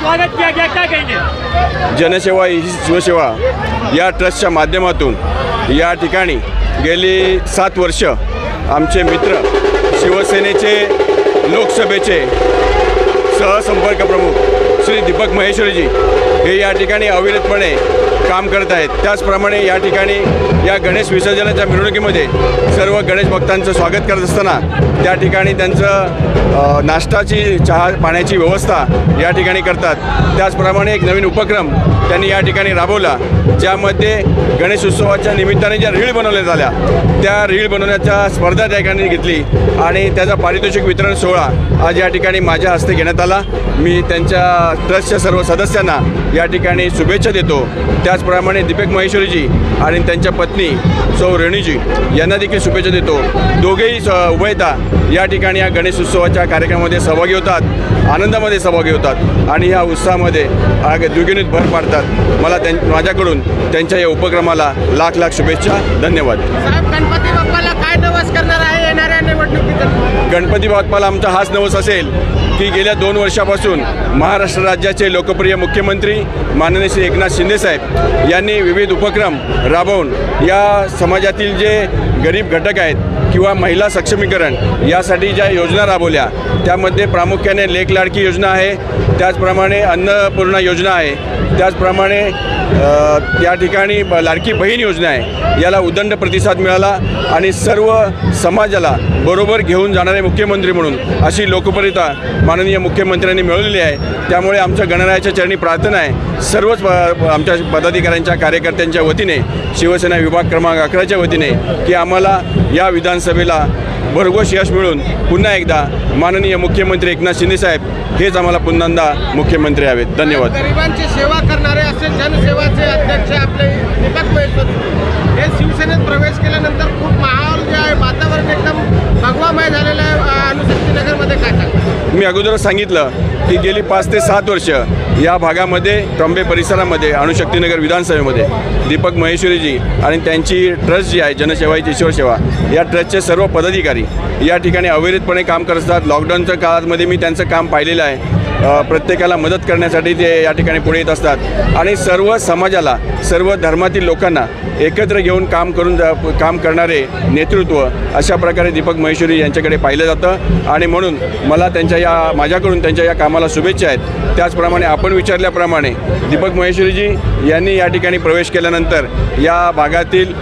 स्वागत किया गया, क्या कहेंगे? जनसेवा ही शिवसेवा या ट्रस्टच्या माध्यमातून या ठिकाणी गेली 7 वर्ष आमचे मित्र शिवसेनेचे लोकसभेचे सहसंपर्क प्रमुख श्री दीपक महेश्वरीजी हे या ठिकाणी अविरतपणे काम करत आहेत। त्याचप्रमाणे या ठिकाणी या गणेश विसर्जनाच्या मिरवणुकीमध्ये सर्व गणेश भक्तांचं स्वागत करत असताना त्या ठिकाणी त्यांचं नाश्ताची चहा पाण्याची व्यवस्था या ठिकाणी करतात। त्याचप्रमाणे एक नवीन उपक्रम त्यांनी या ठिकाणी राबवला, ज्यामध्ये गणेश उत्सवाच्या निमित्ताने ज्या रीळ बनवल्या झाल्या त्या रीळ बनवण्याच्या स्पर्धा त्या ठिकाणी घेतली आणि त्याचा पारितोषिक वितरण सोहळा आज या ठिकाणी माझ्या हस्ते घेण्यात आला। मी त्यांच्या ट्रस्टच्या सर्व सदस्यांना या ठिकाणी शुभेच्छा देतो। त्याचप्रमाणे दीपक महेश्वरीजी आणि त्यांच्या पत्नी सौ रेणूजी यांना देखील शुभेच्छा देतो। दोघेही उभयता या ठिकाणी या गणेश उत्सवाच्या कार्यक्रमामध्ये सहभागी होतात, आनंदामध्ये सहभागी होतात आणि या उत्साहामध्ये द्विगुणित भर पाडतात। मला माझ्याकडून त्यांच्या या उपक्रमाला लाख लाख शुभेच्छा। धन्यवाद। गणपती बाप्पाला काय नवस करणार आहे येणाऱ्या निवडणुकीत? गणपती बाप्पाला आमचा हाच नवस असेल की गेल्या 2 वर्षापासून महाराष्ट्र राज्याचे लोकप्रिय मुख्यमंत्री माननीय श्री एकनाथ शिंदे साहेब यांनी विविध उपक्रम राबवून या समाजातील जे गरीब घटक आहेत किंवा महिला सक्षमीकरण यासाठी ज्या योजना राबवल्या त्यामध्ये प्रामुख्याने लेक लाडकी योजना आहे, त्याचप्रमाणे अन्नपूर्णा योजना आहे, त्याचप्रमाणे त्या ठिकाणी लाडकी बहीण योजना आहे। याला उदंड प्रतिसाद मिळाला आणि सर्व समाजाला बरोबर घेऊन जाणारे मुख्यमंत्री म्हणून अशी लोकप्रियता माननीय मुख्यमंत्र्यांनी मिळवलेली आहे। त्यामुळे आमच्या गणरायाच्या चरणी प्रार्थना आहे सर्वच आमच्या पदाधिकाऱ्यांच्या कार्यकर्त्यांच्या वतीने शिवसेना विभाग क्रमांक 11च्या वतीने की आम्हाला या विधानसभेला भरघोस यश मिळून पुन्हा एकदा माननीय मुख्यमंत्री एकनाथ शिंदे साहेब हेच आम्हाला पुन्हा मुख्यमंत्री हवेत। धन्यवाद। गरिबांची सेवा करणारे असे जनसेवाचे अध्यक्ष आपले दीपक महेश्वरी हे शिवसेनेत प्रवेश केल्यानंतर खूप माहोल जे आहे वातावरण एकदम भगवामय झालेलं आहे। अणुशक्तीनगरमध्ये काय सांगता? मी अगोदरच सांगितलं की गेली 5 ते 7 वर्ष या भागामध्ये ट्रॉम्बे परिसरामध्ये अणुशक्तीनगर विधानसभेमध्ये दीपक महेश्वरीजी आणि त्यांची ट्रस्ट जी आहे जनसेवा ही ईश्वर सेवा या ट्रस्टचे सर्व पदाधिकारी या ठिकाणी अविरतपणे काम करत असतात। लॉकडाऊनच्या काळामध्ये मी त्यांचं काम पाहिलेलं आहे। प्रत्येकाला मदत करण्यासाठी ते या ठिकाणी पुढे येत असतात आणि सर्व समाजाला सर्व धर्मातील लोकांना एकत्र घेऊन काम करणारे नेतृत्व अशा प्रकारे दीपक महेश्वरी यांच्याकडे पाहिलं जातं आणि म्हणून मला माझ्याकडून त्यांच्या या कामाला शुभेच्छा आहेत। त्याचप्रमाणे आपण विचारल्याप्रमाणे दीपक महेश्वरीजी यांनी या ठिकाणी प्रवेश केल्यानंतर या भागातील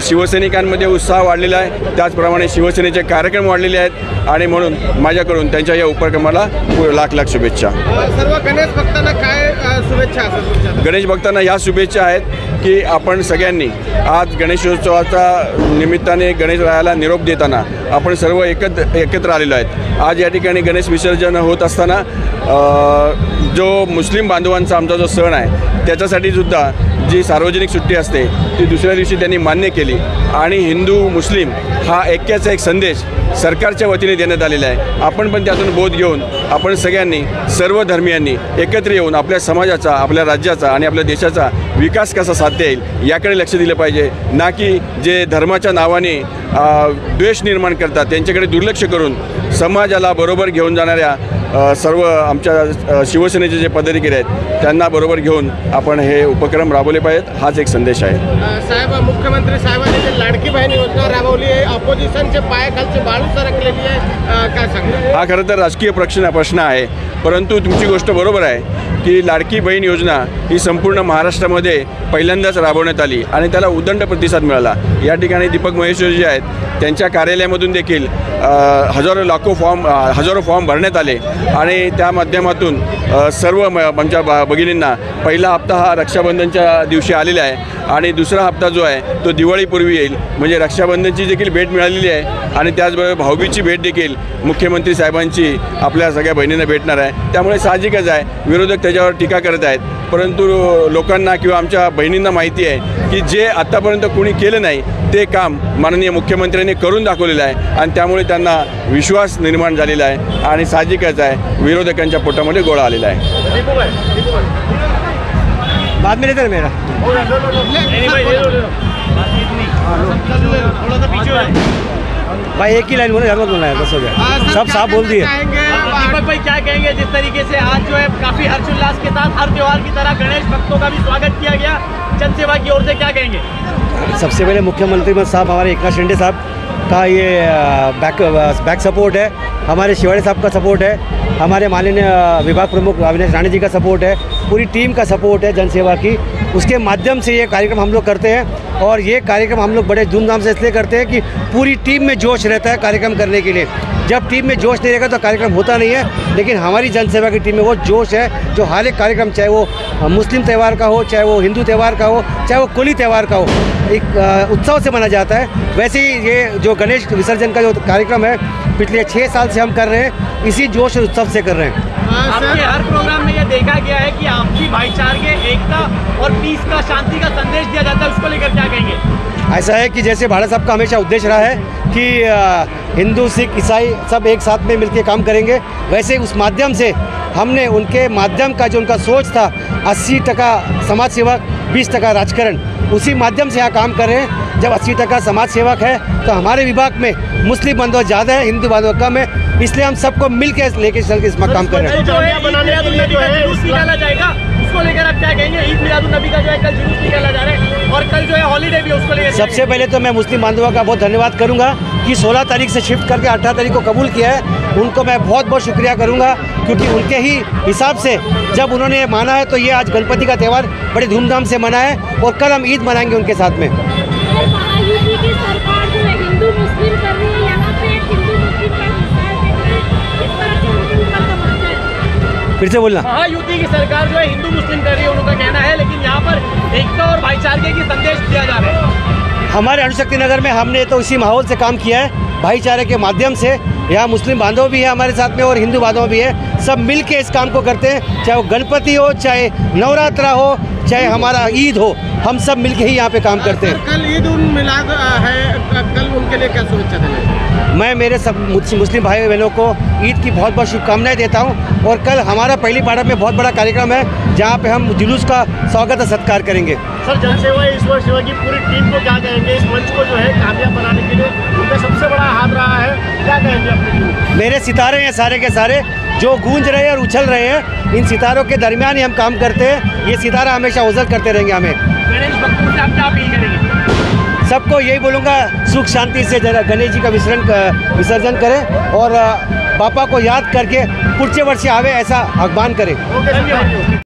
शिवसैनिकांमध्ये उत्साह वाढलेला आहे, त्याचप्रमाणे शिवसेनेचे कार्यक्रम वाढलेले आहेत आणि म्हणून माझ्याकडून त्यांच्या या उपक्रमाला लाख लाख शुभेच्छा। सर्व गणेश भक्तांना काय शुभेच्छा असतात? गणेश भक्तांना ह्या शुभेच्छा आहेत की आपण सगळ्यांनी आज गणेशोत्सवाच्या निमित्ताने गणेशरायाला निरोप देताना आपण सर्व एकत्र आलेलो आहेत। आज या ठिकाणी गणेश विसर्जन होत असताना जो मुस्लिम बांधवांचा आमचा जो सण आहे त्याच्यासाठी सुद्धा जी सार्वजनिक सुट्टी असते ती दुसऱ्या दिवशी त्यांनी मान्य केली आणि हिंदू मुस्लिम हा ऐक्याचा एक संदेश सरकारच्या वतीने देण्यात आलेला आहे। आपण पण त्यातून बोध घेऊन आपण सगळ्यांनी सर्व धर्मियांनी एकत्र येऊन आपल्या समाजाचा, आपल्या राज्याचा आणि आपल्या देशाचा विकास कसा साध्य येईल याकडे लक्ष दिलं पाहिजे, ना की जे धर्माच्या नावाने द्वेष निर्माण करतात त्यांच्याकडे दुर्लक्ष करून समाजाला बरोबर घेऊन जाणाऱ्या सर्व आमच्या शिवसेनेचे जे पदाधिकारी आहेत त्यांना बरोबर घेऊन आपण हे उपक्रम राबवले पाहिजेत, हाच एक संदेश आहे। साहेब, मुख्यमंत्री साहेबांनी जी लाडकी बहीण योजना राबवली आहे, ऑपोजिशनचे पायाखालचे बाळू सरकलेली आहे, काय सांगता? हा खरं तर राजकीय प्रश्न आहे, परंतु तुमची गोष्ट बरोबर आहे की लाडकी बहीण योजना ही संपूर्ण महाराष्ट्रामध्ये पहिल्यांदाच राबवण्यात आली आणि त्याला उदंड प्रतिसाद मिळाला। या ठिकाणी दीपक महेश्वरी जे आहेत त्यांच्या कार्यालयामधून देखील हजारो फॉर्म भरण्यात आले आणि त्या माध्यमातून सर्व आमच्या भगिनींना पहिला हप्ता हा रक्षाबंधनच्या दिवशी आलेला आहे आणि दुसरा हप्ता जो आहे तो दिवाळीपूर्वी येईल। म्हणजे रक्षाबंधनची देखील भेट मिळालेली आहे आणि त्याचबरोबर भाऊबीजची भेट देखील मुख्यमंत्री साहेबांची आपल्या सगळ्या बहिणींना भेटणार आहे। त्यामुळे साहजिकच आहे विरोधक त्याच्यावर टीका करत आहेत, परंतु लोकांना किंवा आमच्या बहिणींना माहिती आहे की जे आत्तापर्यंत कोणी केलं नाही ते काम माननीय मुख्यमंत्र्यांनी करून दाखवलेलं आहे आणि त्यामुळे त्यांना विश्वास निर्माण झालेला आहे आणि साहजिकच आहे विरोधकांच्या पोटामध्ये गोळा आलेला आहे। बाद में लेते मेरा भाई एक ही लाइन बोले, बोलना है, बस हो गया, सब साफ बोल दिए। भाई क्या कहेंगे जिस तरीके से आज जो है काफी हर्षोल्लास के साथ हर त्योहार की तरह गणेश भक्तों का भी स्वागत किया गया जनसेवा की ओर से, क्या कहेंगे? सबसे पहले मुख्यमंत्री साहब हमारे एकनाथ शिंदे साहब का ये बैक सपोर्ट है, हमारे शिवाड़ी साहब का सपोर्ट है, हमारे माननीय विभाग प्रमुख अविनाश राणे जी का सपोर्ट है, पूरी टीम का सपोर्ट है जनसेवा की। उसके माध्यम से ये कार्यक्रम हम लोग करते हैं और ये कार्यक्रम हम लोग बड़े धूमधाम से इसलिए करते हैं कि पूरी टीम में जोश रहता है कार्यक्रम करने के लिए। जब टीम में जोश नहीं रहेगा तो कार्यक्रम होता नहीं है, लेकिन हमारी जनसेवा की टीम में वो जोश है जो हर एक कार्यक्रम, चाहे वो मुस्लिम त्यौहार का हो, चाहे वो हिंदू त्यौहार का हो, चाहे वो कुली त्यौहार का हो, एक उत्सव से मना जाता है। वैसे ही ये जो गणेश विसर्जन का जो कार्यक्रम है पिछले 6 साल से हम कर रहे हैं, इसी जोश और उत्सव से कर रहे हैं। आपके हर प्रोग्राम में ये देखा गया है कि आपसी भाईचारे, एकता और पीस का, शांति का संदेश दिया जाता है, उसको लेकर क्या कहेंगे? ऐसा है कि जैसे भारत साहब का हमेशा उद्देश्य रहा है कि हिंदू सिख ईसाई सब एक साथ में मिलकर काम करेंगे, वैसे उस माध्यम से हमने उनके माध्यम का जो उनका सोच था 80% समाज सेवक 20% राजकारण, उसी माध्यम से यहाँ काम कर रहे हैं। जब 80% समाज सेवक है तो हमारे विभाग में मुस्लिम बांधव ज़्यादा है, हिंदू बांधव कम है, इसलिए हम सबको मिल के लेके चल के इसमें काम कर रहे हैं। जो है ईद मिलादुन्नबी का जुलूस निकाला जाएगा, उसको लेकर आप क्या कहेंगे? ईद मिलादुन्नबी का जो है कल जुलूस निकाला जा रहा है और कल जो है हॉलीडे भी है, उसको लेकर सबसे पहले तो मैं मुस्लिम बांधवों का बहुत धन्यवाद करूंगा कि 16 तारीख से शिफ्ट करके 18 तारीख को कबूल किया है। उनको मैं बहुत बहुत शुक्रिया करूंगा, क्योंकि उनके ही हिसाब से जब उन्होंने माना है तो ये आज गणपति का त्यौहार बड़े धूमधाम से मना है और कल हम ईद मनाएंगे उनके साथ में। यूपी की सरकार जो है हिंदू मुस्लिम कर रही है, यहाँ पे एक हिंदू मुस्लिम का मिसाल देख रहे हैं, इस तरह से उनके ऊपर तमाचा है। फिर से बोलना। महायुति की सरकार जो है हिंदू मुस्लिम कर रही है, उनका कहना है, लेकिन यहाँ पर एकता और भाईचारे की संदेश दिया जा रहा है। हमारे अणुशक्ति नगर में हमने तो इसी माहौल से काम किया है, भाईचारे के माध्यम से। यहाँ मुस्लिम बांधव भी है हमारे साथ में और हिंदू बांधव भी है, सब मिल के इस काम को करते हैं। चाहे वो गणपति हो, चाहे नवरात्रा हो, चाहे हमारा ईद हो, हम सब मिल के ही यहाँ पे काम करते हैं। कल ईद उन मिलाद है, कल उनके लिए क्या शुभेच्छा देना? मैं मेरे सब मुस्लिम भाई बहनों को ईद की बहुत बहुत शुभकामनाएं देता हूं और कल हमारा पहली पाड़ा में बहुत बड़ा कार्यक्रम है जहां पे हम जुलूस का स्वागत और सत्कार करेंगे। सर, जनसेवा ईश्वर सेवा की पूरी टीम को क्या कहेंगे? इस मंच को जो है कामयाब बनाने के लिए उनका सबसे बड़ा हाथ रहा है, क्या कहेंगे अपनी टीम? मेरे सितारे हैं सारे के सारे जो गूंज रहे हैं और उछल रहे हैं, इन सितारों के दरमियान ही हम काम करते हैं। ये सितारा हमेशा उछल करते रहेंगे। हमें गणेश भक्तों से आप क्या अपील करेंगे? सबको यही बोलूँगा, सुख शांति से गणेश जी का विसर्जन करें और बापा को याद करके पुढचे वर्ष आवे ऐसा आह्वान करें। Okay sir.